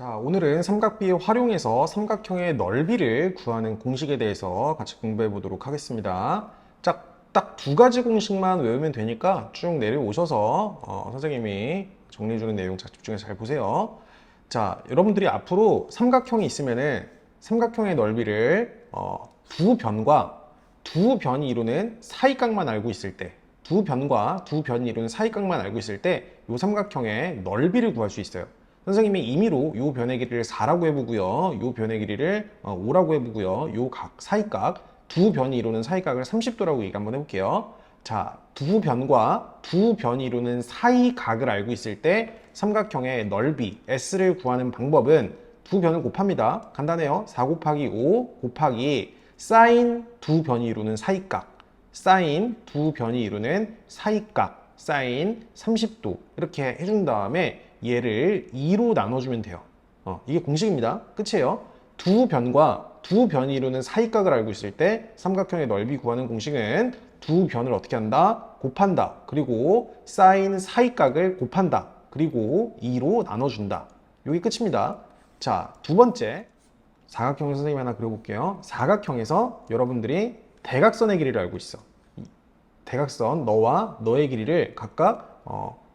자, 오늘은 삼각비의 활용해서 삼각형의 넓이를 구하는 공식에 대해서 같이 공부해 보도록 하겠습니다. 딱 두 가지 공식만 외우면 되니까 쭉 내려오셔서 선생님이 정리해 주는 내용 집중해서 잘 보세요. 자, 여러분들이 앞으로 삼각형이 있으면은 삼각형의 넓이를 두 변이 이루는 사이각만 알고 있을 때, 두 변이 이루는 사이각만 알고 있을 때 이 삼각형의 넓이를 구할 수 있어요. 선생님이 임의로 요 변의 길이를 4라고 해보고요, 요 변의 길이를 5라고 해보고요, 요 사이각, 두 변이 이루는 사이각을 30도라고 얘기 한번 해볼게요. 자, 두 변이 이루는 사이각을 알고 있을 때 삼각형의 넓이 S를 구하는 방법은 두 변을 곱합니다. 간단해요. 4 곱하기 5 곱하기 사인 두 변이 이루는 사이각, 사인 두 변이 이루는 사이각, 사인 30도 이렇게 해준 다음에 얘를 2로 나눠주면 돼요. 이게 공식입니다. 끝이에요. 두 변이 이루는 사이각을 알고 있을 때 삼각형의 넓이 구하는 공식은 두 변을 어떻게 한다? 곱한다. 그리고 사인 사이각을 곱한다. 그리고 2로 나눠준다. 이게 끝입니다. 자, 두 번째 사각형을 선생님이 하나 그려볼게요. 사각형에서 여러분들이 대각선의 길이를 알고 있어. 대각선 너와 너의 길이를 각각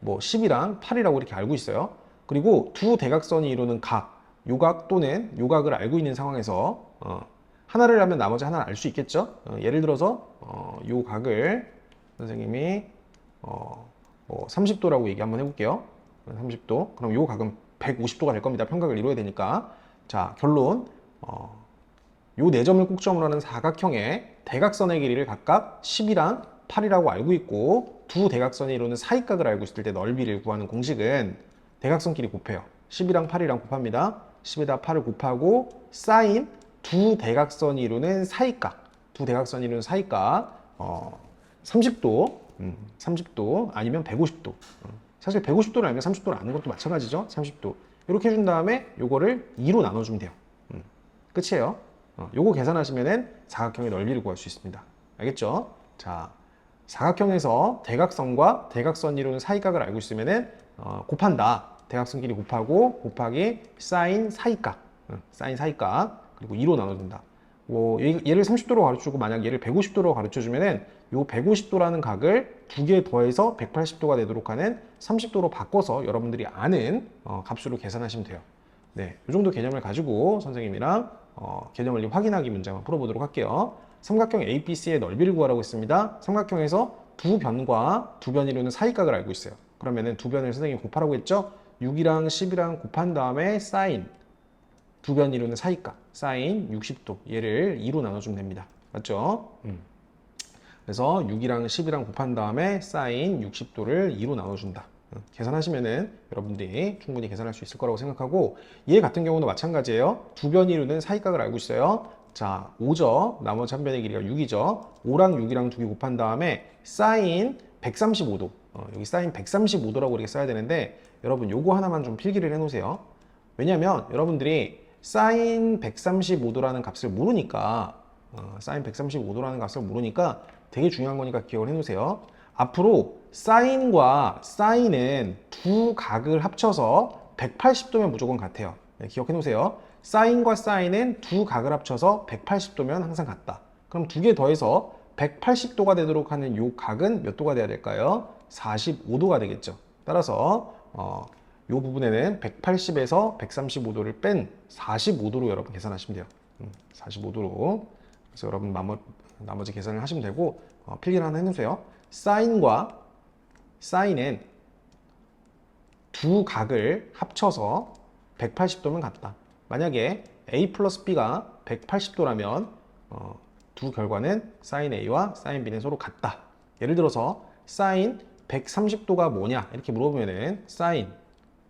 10이랑 8이라고 이렇게 알고 있어요. 그리고 두 대각선이 이루는 각, 요각 또는 요각을 알고 있는 상황에서 하나를 하면 나머지 하나를 알 수 있겠죠. 예를 들어서 요 각을 선생님이 30도라고 얘기 한번 해볼게요. 30도. 그럼 요 각은 150도가 될 겁니다. 평각을 이루어야 되니까. 자, 결론. 요 네 점을 꼭점으로 하는 사각형의 대각선의 길이를 각각 10이랑 8이라고 알고 있고, 두 대각선이 이루는 사이각을 알고 있을 때 넓이를 구하는 공식은 대각선끼리 곱해요. 10이랑 8이랑 곱합니다. 10에다 8을 곱하고 사인 두 대각선이 이루는 사이각, 30도, 30도 아니면 150도. 사실 150도를 알면 30도를 아는 것도 마찬가지죠. 30도. 이렇게 해준 다음에 요거를 2로 나눠주면 돼요. 끝이에요. 요거 계산하시면은 사각형의 넓이를 구할 수 있습니다. 알겠죠? 자, 사각형에서 대각선과 대각선이 이루는 사이각을 알고 있으면은 곱한다. 대각선끼리 곱하고 곱하기 사인 사이각, 그리고 2로 나눠준다. 얘를 30도로 가르쳐주고 만약 얘를 150도로 가르쳐주면은 요 150도라는 각을 두 개 더해서 180도가 되도록 하는 30도로 바꿔서 여러분들이 아는 값으로 계산하시면 돼요. 네, 이 정도 개념을 가지고 선생님이랑 개념 원리 확인하기 문제 한번 풀어보도록 할게요. 삼각형 ABC의 넓이를 구하라고 했습니다. 삼각형에서 두 변이 이루는 사이각을 알고 있어요. 그러면은 두 변을 선생님이 곱하라고 했죠? 6이랑 10이랑 곱한 다음에 사인 두 변이 이루는 사이각, 사인 60도, 얘를 2로 나눠주면 됩니다. 맞죠? 그래서 6이랑 10이랑 곱한 다음에 사인 60도를 2로 나눠준다. 계산하시면은 여러분들이 충분히 계산할 수 있을 거라고 생각하고, 얘 같은 경우도 마찬가지예요. 두 변이 이루는 사이각을 알고 있어요. 자, 5죠. 나머지 한 변의 길이가 6이죠. 5랑 6이랑 두 개 곱한 다음에 사인 135도. 여기 사인 135도라고 이렇게 써야 되는데, 여러분 요거 하나만 좀 필기를 해 놓으세요. 왜냐면 여러분들이 사인 135도라는 값을 모르니까 되게 중요한 거니까 기억을 해 놓으세요. 앞으로 사인과 사인은 두 각을 합쳐서 180도면 무조건 같아요. 네, 기억해 놓으세요. 사인과 사인은 두 각을 합쳐서 180도면 항상 같다. 그럼 두 개 더해서 180도가 되도록 하는 요 각은 몇 도가 돼야 될까요? 45도가 되겠죠. 따라서 이 부분에는 180에서 135도를 뺀 45도로 여러분 계산하시면 돼요. 45도로. 그래서 여러분 나머지 계산을 하시면 되고, 필기를 하나 해놓으세요. 사인과 사인은 두 각을 합쳐서 180도면 같다. 만약에 A 플러스 B가 180도라면 두 결과는 사인 A와 사인 B는 서로 같다. 예를 들어서 사인 130도가 뭐냐 이렇게 물어보면은 사인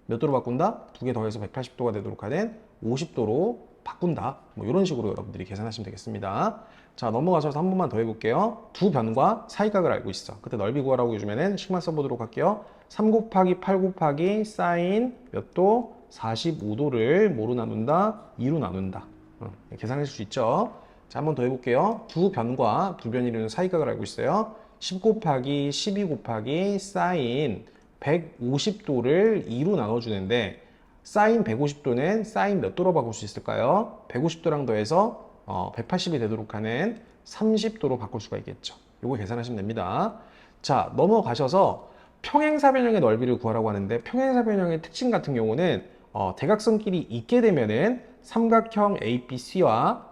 몇 도로 바꾼다? 두 개 더해서 180도가 되도록 하는 50도로 바꾼다. 이런 식으로 여러분들이 계산하시면 되겠습니다. 자, 넘어가셔서 한 번만 더 해볼게요. 두 변과 사이각을 알고 있어. 그때 넓이 구하라고 해주면은 식만 써보도록 할게요. 3 곱하기 8 곱하기 사인 몇 도? 45도를 뭐로 나눈다? 2로 나눈다. 계산할 수 있죠. 자, 한 번 더 해볼게요. 두 변과 두 변이 이루는 사이각을 알고 있어요. 10 곱하기 12 곱하기 사인 150도를 2로 나눠주는데, 사인 150도는 사인 몇 도로 바꿀 수 있을까요? 150도랑 더해서 180이 되도록 하는 30도로 바꿀 수가 있겠죠. 요거 계산하시면 됩니다. 자, 넘어가셔서 평행사변형의 넓이를 구하라고 하는데 평행사변형의 특징 같은 경우는 대각선끼리 있게 되면은 삼각형 ABC와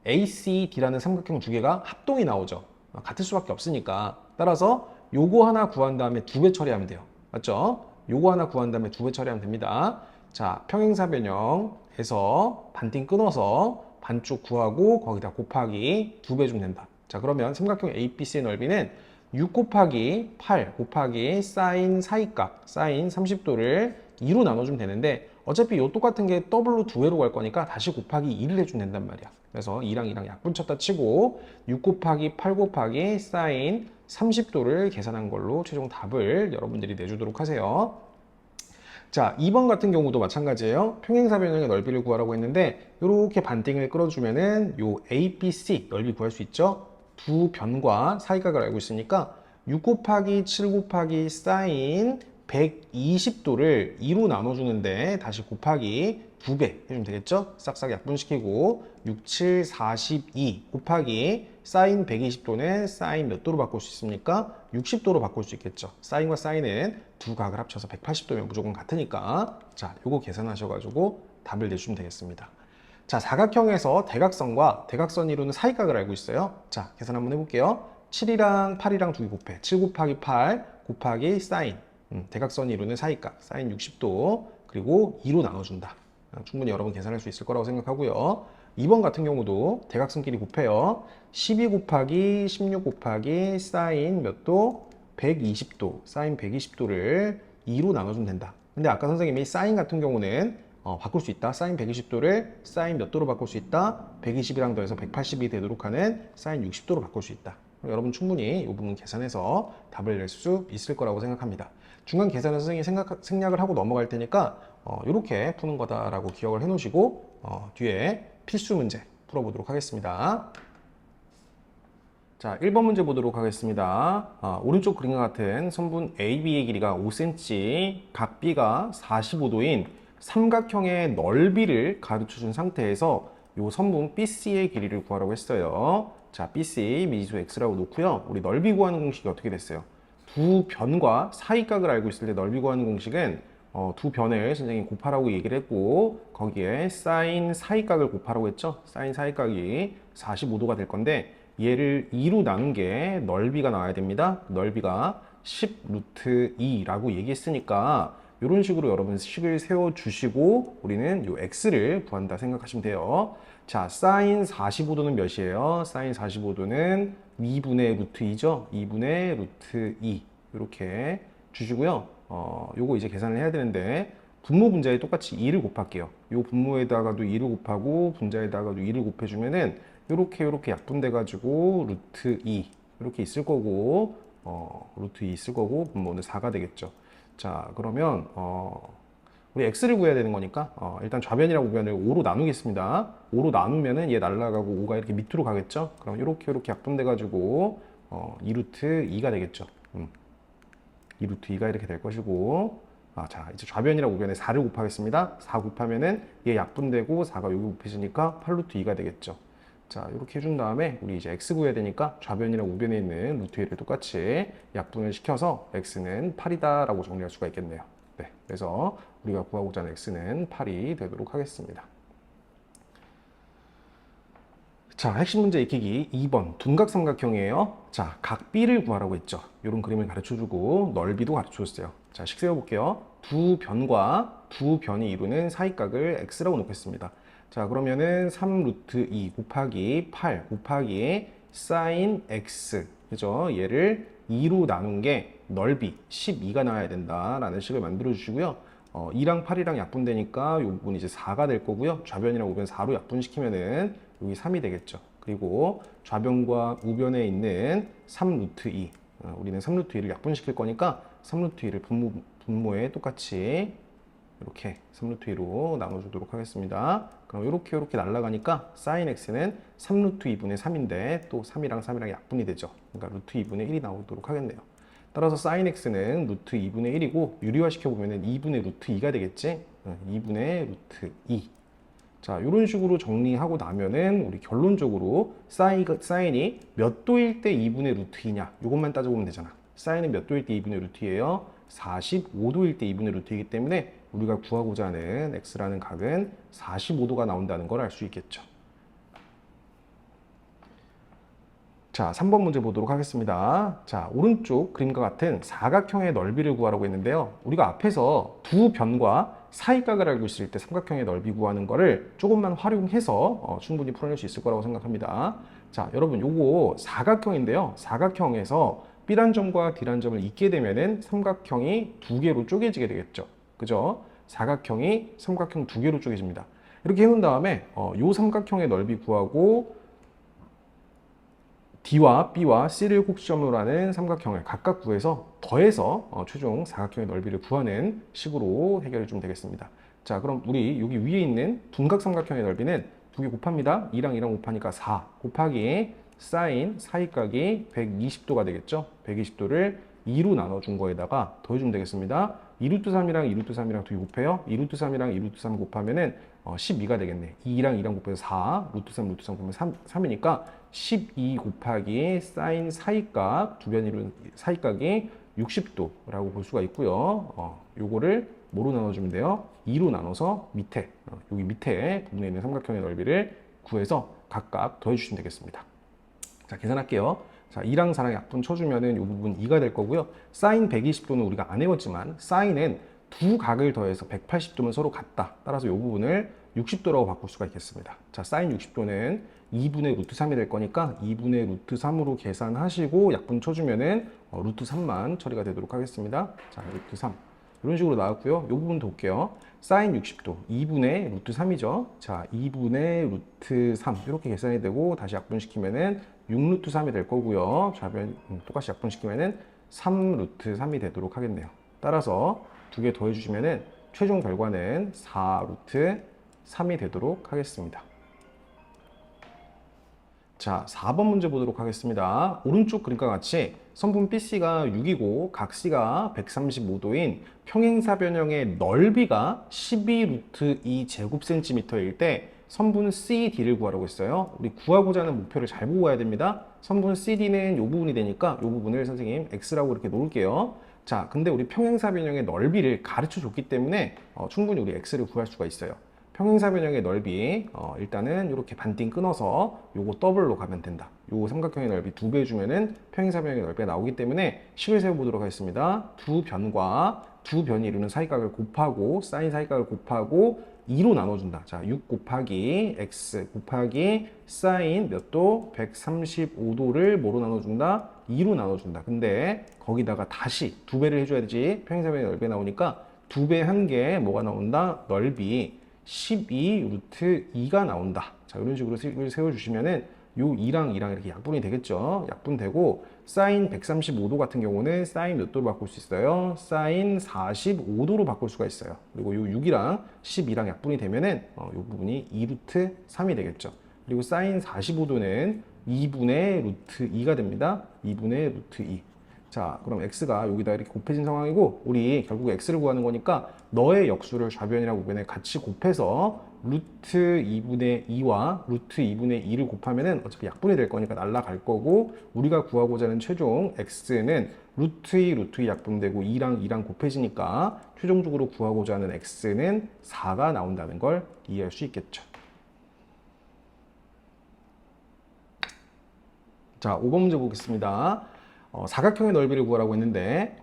ACD라는 삼각형 두 개가 합동이 나오죠. 같을 수밖에 없으니까. 따라서 요거 하나 구한 다음에 두 배 처리하면 돼요. 맞죠? 요거 하나 구한 다음에 두 배 처리하면 됩니다. 자, 평행사변형에서 반띵 끊어서 반쪽 구하고 거기다 곱하기 두 배 주면 된다. 자, 그러면 삼각형 ABC의 넓이는 6 곱하기 8 곱하기 사인 사이값, 사인 30도를 2로 나눠주면 되는데 어차피 요 똑같은 게 더블로 두 배로 갈 거니까 다시 곱하기 2를 해주면 된단 말이야. 그래서 2랑 2랑 약분 쳤다 치고 6 곱하기 8 곱하기 사인 30도를 계산한 걸로 최종 답을 여러분들이 내주도록 하세요. 자, 2번 같은 경우도 마찬가지예요. 평행사변형의 넓이를 구하라고 했는데 이렇게 반띵을 끌어주면은 요 ABC 넓이 구할 수 있죠. 두 변과 사이각을 알고 있으니까 6 곱하기 7 곱하기 사인 120도를 2로 나눠주는데 다시 곱하기 2배 해주면 되겠죠? 싹싹 약분시키고 6, 7, 42 곱하기 사인 120도는 사인 몇 도로 바꿀 수 있습니까? 60도로 바꿀 수 있겠죠. 사인과 사인은 두 각을 합쳐서 180도면 무조건 같으니까 자, 요거 계산하셔가지고 답을 내주시면 되겠습니다. 자, 사각형에서 대각선과 대각선 이루는 사이각을 알고 있어요. 자, 계산 한번 해볼게요. 7이랑 8이랑 두 개 곱해. 7 곱하기 8 곱하기 사인. 대각선이 이루는 사이각, 사인 60도, 그리고 2로 나눠준다. 충분히 여러분 계산할 수 있을 거라고 생각하고요. 2번 같은 경우도 대각선끼리 곱해요. 12 곱하기 16 곱하기 사인 몇 도? 120도, 사인 120도를 2로 나눠주면 된다. 근데 아까 선생님이 사인 같은 경우는 바꿀 수 있다. 사인 120도를 사인 몇 도로 바꿀 수 있다? 120이랑 더해서 180이 되도록 하는 사인 60도로 바꿀 수 있다. 여러분 충분히 이 부분 계산해서 답을 낼 수 있을 거라고 생각합니다. 중간 계산은 선생님이 생략을 하고 넘어갈 테니까 이렇게 푸는 거다라고 기억을 해 놓으시고 뒤에 필수 문제 풀어보도록 하겠습니다. 자, 1번 문제 보도록 하겠습니다. 오른쪽 그림과 같은 선분 AB의 길이가 5cm, 각 B가 45도인 삼각형의 넓이를 가르쳐 준 상태에서 이 선분 BC의 길이를 구하라고 했어요. 자, BC 미지수 X라고 놓고요. 우리 넓이 구하는 공식이 어떻게 됐어요? 두 변과 사이각을 알고 있을 때 넓이 구하는 공식은 두 변을 선생님이 곱하라고 얘기를 했고 거기에 사인 사이각을 곱하라고 했죠. 사인 사이각이 45도가 될 건데 얘를 2로 나눈 게 넓이가 나와야 됩니다. 넓이가 10 루트 2라고 얘기했으니까 이런 식으로 여러분 식을 세워주시고 우리는 요 x를 구한다 생각하시면 돼요. 자, 사인 45도는 몇이에요? 사인 45도는 2분의 루트 2죠? 2분의 루트 2 이렇게 주시고요. 요거 이제 계산을 해야 되는데 분모 분자에 똑같이 2를 곱할게요. 요 분모에다가도 2를 곱하고 분자에다가도 2를 곱해주면은 요렇게 약분돼 가지고 루트 2 이렇게 있을 거고 루트 2 있을 거고 분모는 4가 되겠죠. 자, 그러면 우리 x를 구해야 되는 거니까 일단 좌변이랑 우변을 5로 나누겠습니다. 5로 나누면은 얘 날라가고 5가 이렇게 밑으로 가겠죠. 그럼 이렇게 약분돼 가지고 2루트 2가 되겠죠. 2루트 2가 이렇게 될 것이고 자, 이제 좌변이랑 우변에 4를 곱하겠습니다. 4 곱하면은 얘 약분되고 4가 여기 곱해지니까 8루트 2가 되겠죠. 자, 이렇게 해준 다음에 우리 이제 x 구해야 되니까 좌변이랑 우변에 있는 루트 1을 똑같이 약분을 시켜서 x는 8이다 라고 정리할 수가 있겠네요. 네, 그래서 우리가 구하고자 하는 x는 8이 되도록 하겠습니다. 자, 핵심 문제 익히기 2번 둔각삼각형이에요. 자, 각 B를 구하라고 했죠. 이런 그림을 가르쳐주고 넓이도 가르쳐줬어요. 자, 식 세워볼게요. 두 변과 두 변이 이루는 사이각을 x라고 놓겠습니다. 자, 그러면은 3 루트 2 곱하기 8 곱하기 사인 x 그죠? 얘를 2로 나눈 게 넓이 12가 나와야 된다라는 식을 만들어 주시고요. 2랑 8이랑 약분되니까 이 부분 이제 4가 될 거고요. 좌변이랑 우변 4로 약분시키면은 여기 3이 되겠죠. 그리고 좌변과 우변에 있는 3 루트 2 우리는 3 루트 2를 약분시킬 거니까 3 루트 2를 분모에 똑같이 이렇게 3 루트 2로 나눠주도록 하겠습니다. 그럼 이렇게 날아가니까 사인 x는 3 루트 2분의 3인데 또 3이랑 3이랑 약분이 되죠. 그러니까 루트 2분의 1이 나오도록 하겠네요. 따라서 sin x는 루트 2분의 1이고 유리화 시켜보면 2분의 루트 2가 되겠지? 2분의 루트 2. 자, 이런 식으로 정리하고 나면은 우리 결론적으로 사인이 몇 도일 때 2분의 루트 2냐? 이것만 따져보면 되잖아. 사인은 몇 도일 때 2분의 루트 2예요? 45도일 때 2분의 루트 2이기 때문에 우리가 구하고자 하는 x라는 각은 45도가 나온다는 걸 알 수 있겠죠. 자, 3번 문제 보도록 하겠습니다. 자, 오른쪽 그림과 같은 사각형의 넓이를 구하라고 했는데요. 우리가 앞에서 두 변과 사이각을 알고 있을 때 삼각형의 넓이 구하는 거를 조금만 활용해서 충분히 풀어낼 수 있을 거라고 생각합니다. 자, 여러분 요거 사각형인데요. 사각형에서 B란 점과 D란 점을 잇게 되면은 삼각형이 두 개로 쪼개지게 되겠죠. 그죠? 사각형이 삼각형 두 개로 쪼개집니다. 이렇게 해놓은 다음에 요 삼각형의 넓이 구하고 D와 B와 C를 꼭지점으로 하는 삼각형을 각각 구해서 더해서 최종 사각형의 넓이를 구하는 식으로 해결해 주면 되겠습니다. 자, 그럼 우리 여기 위에 있는 둔각삼각형의 넓이는 두 개 곱합니다. 2랑 2랑 곱하니까 4 곱하기 사인 사이각이 120도가 되겠죠. 120도를 2로 나눠준 거에다가 더해주면 되겠습니다. 2루트 3이랑 2루트 3이랑 두 개 곱해요. 2루트 3이랑 2루트 3 곱하면은 12가 되겠네. 2랑 2랑 곱해서 4, 루트 3, 루트 3 곱하면 3이니까 12 곱하기 사인 사이각, 두 변 이룬 사이각이 60도라고 볼 수가 있고요. 요거를 뭐로 나눠주면 돼요? 2로 나눠서 밑에, 여기 밑에 부분에 있는 삼각형의 넓이를 구해서 각각 더해주시면 되겠습니다. 자, 계산할게요. 자, 2랑 4랑 약분 쳐주면은 이 부분 2가 될 거고요. 사인 120도는 우리가 안 외웠지만 사인은 두 각을 더해서 180도면 서로 같다. 따라서 이 부분을 60도라고 바꿀 수가 있겠습니다. 자, 사인 60도는 2분의 루트 3이 될 거니까 2분의 루트 3으로 계산하시고 약분 쳐주면은 루트 3만 처리가 되도록 하겠습니다. 자, 루트 3. 이런 식으로 나왔고요. 이 부분도 볼게요. 사인 60도 2분의 루트 3이죠. 자, 2분의 루트 3 이렇게 계산이 되고 다시 약분시키면은 6루트 3이 될 거고요. 좌변 똑같이 약분시키면은 3루트 3이 되도록 하겠네요. 따라서 두 개 더해주시면은 최종 결과는 4루트 3이 되도록 하겠습니다. 자, 4번 문제 보도록 하겠습니다. 오른쪽 그림과 같이 선분 BC가 6이고 각 C가 135도인 평행사변형의 넓이가 12루트 2 제곱센티미터일 때 선분 CD를 구하라고 했어요. 우리 구하고자 하는 목표를 잘 보고 가야 됩니다. 선분 CD는 이 부분이 되니까 이 부분을 선생님 X라고 이렇게 놓을게요. 자, 근데 우리 평행사변형의 넓이를 가르쳐 줬기 때문에 충분히 우리 X를 구할 수가 있어요. 평행사변형의 넓이 일단은 이렇게 반띵 끊어서 요거 더블로 가면 된다. 요 삼각형의 넓이 2배 주면은 평행사변형의 넓이가 나오기 때문에 식을 세워보도록 하겠습니다. 두 변과 두 변이 이루는 사이각을 곱하고 사인 사이각을 곱하고 2로 나눠준다. 자, 6 곱하기 x 곱하기 사인 몇 도? 135도를 뭐로 나눠준다? 2로 나눠준다. 근데 거기다가 다시 2배를 해줘야 되지. 평행사변의 넓이 나오니까 2배 한 개 뭐가 나온다? 넓이 12 루트 2가 나온다. 자, 이런 식으로 식을 세워주시면은 요 2랑 2랑 이렇게 약분이 되겠죠. 약분되고 사인 135도 같은 경우는 사인 몇 도로 바꿀 수 있어요? 사인 45도로 바꿀 수가 있어요. 그리고 요 6이랑 12랑 약분이 되면은 요 부분이 2루트 3이 되겠죠. 그리고 사인 45도는 2분의 루트 2가 됩니다. 2분의 루트 2. 자, 그럼 x가 여기다 이렇게 곱해진 상황이고 우리 결국 x를 구하는 거니까 너의 역수를 좌변이랑 우변에 같이 곱해서 루트 2분의 2와 루트 2분의 2를 곱하면은 어차피 약분이 될 거니까 날라갈 거고 우리가 구하고자 하는 최종 x는 루트 2, 루트 2 약분되고 2랑 2랑 곱해지니까 최종적으로 구하고자 하는 x는 4가 나온다는 걸 이해할 수 있겠죠. 자, 5번 문제 보겠습니다. 사각형의 넓이를 구하라고 했는데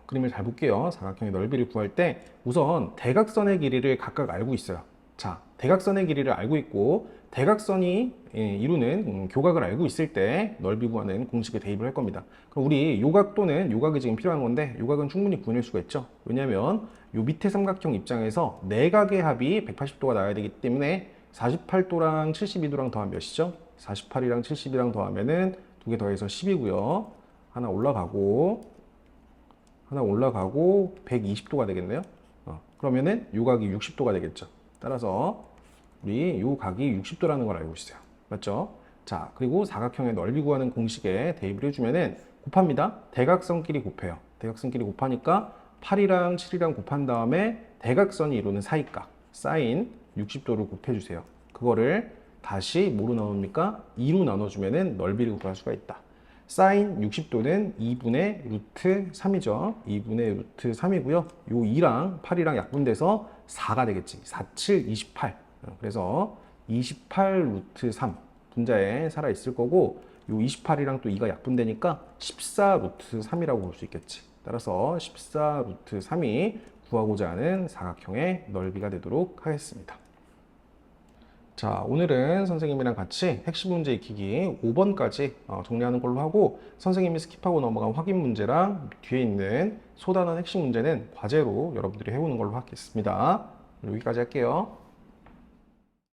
그림을 잘 볼게요. 사각형의 넓이를 구할 때 우선 대각선의 길이를 각각 알고 있어요. 자, 대각선의 길이를 알고 있고 대각선이 이루는 교각을 알고 있을 때 넓이 구하는 공식에 대입을 할 겁니다. 그럼 우리 요각 또는 요각이 지금 필요한 건데 요각은 충분히 구해낼 수가 있죠. 왜냐하면 요 밑에 삼각형 입장에서 내각의 합이 180도가 나와야 되기 때문에 48도랑 72도랑 더하면 몇이죠? 48이랑 72랑 더하면은 두 개 더해서 10이고요. 하나 올라가고 120도가 되겠네요. 그러면은 요 각이 60도가 되겠죠. 따라서 우리 요 각이 60도라는 걸 알고 있어요. 맞죠? 자, 그리고 사각형의 넓이 구하는 공식에 대입을 해주면은 곱합니다. 대각선끼리 곱해요. 대각선끼리 곱하니까 8이랑 7이랑 곱한 다음에 대각선이 이루는 사이각 사인 60도를 곱해주세요. 그거를 다시 뭐로 나눕니까? 2로 나눠주면은 넓이를 구할 수가 있다. 사인 60도는 2분의 루트 3이죠. 2분의 루트 3이고요. 요 2랑 8이랑 약분돼서 4가 되겠지. 4, 7, 28. 그래서 28 루트 3 분자에 살아있을 거고 요 28이랑 또 2가 약분되니까 14 루트 3이라고 볼 수 있겠지. 따라서 14 루트 3이 구하고자 하는 사각형의 넓이가 되도록 하겠습니다. 자, 오늘은 선생님이랑 같이 핵심 문제 익히기 5번까지 정리하는 걸로 하고 선생님이 스킵하고 넘어간 확인 문제랑 뒤에 있는 소단원 핵심 문제는 과제로 여러분들이 해오는 걸로 하겠습니다. 여기까지 할게요.